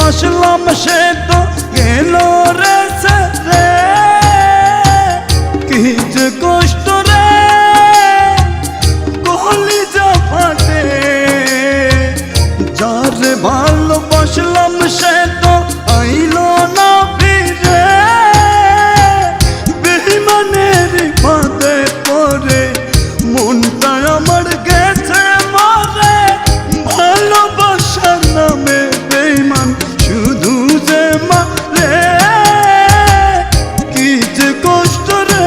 ভালোবাসলাম সে তো গেল রে ছেড়ে, কি যে কষ্ট রে কলিজা ফাটে। যারে ভালোবাসলাম সে তো আইলো না ফিরে, বেঈমানের ফাঁদে পড়ে মনটা আমার গেছে মরে। ভালোবাসার নামে বেঈমান শুধু যে মারে, কি যে কষ্ট রে।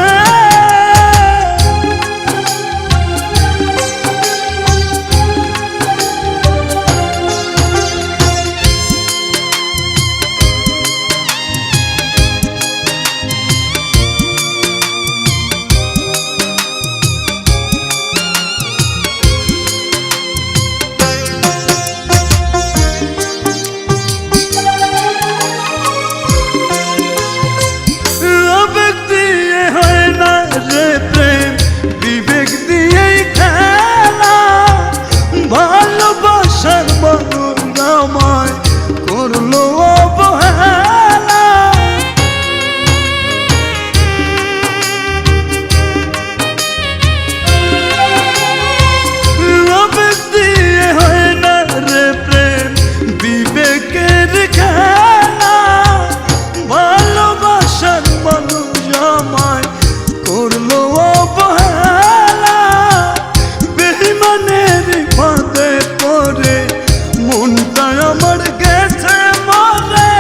ভালোবাসার মানুষ আমায় করলো অবহেলা, আবেগ দিয়ে হয় না রে প্রেম বিবেকের খেলা। ভালোবাসার মানুষ আমায় করলো অবহেলা, বেঈমানের ফাঁদে পড়ে মনটা আমার গেছে মরে।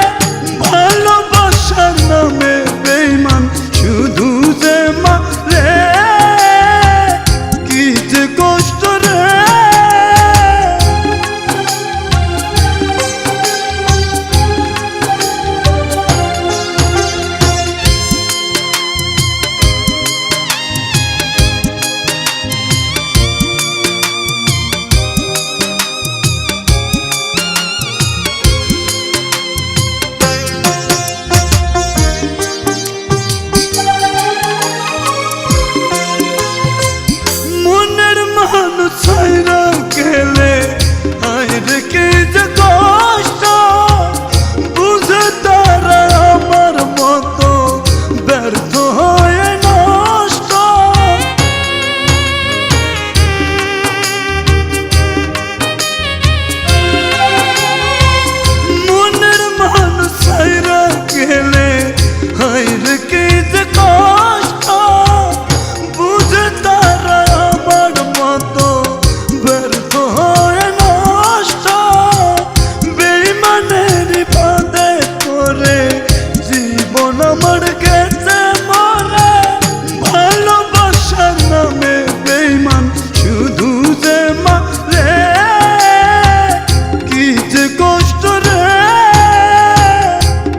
ভালোবাসার নামে বেঈমান শুধু যে মারে, কি যে কষ্ট রে। ছাইরা গেলে আইরে কি যে কষ্ট, বুঝে তারা আমার মতো ব্যর্থ হয়ে নষ্ট। মনের মানুষ ছাইরা গেলে আইরে কি যে কষ্ট, বুঝে তারা আমার মতো ব্যর্থ হয়ে নষ্ট। বেঈমানের ফাঁদে পড়ে জীবন আমার গেছে মরে। ভালোবাসার নামে বেঈমান শুধু যে মারে, কি যে কষ্ট রে,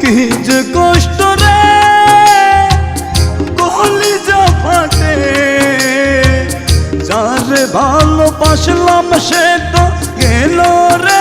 কি যে কষ্ট রে। কলিজা ফাটে, যারে ভালোবাসলাম সে তো গেল রে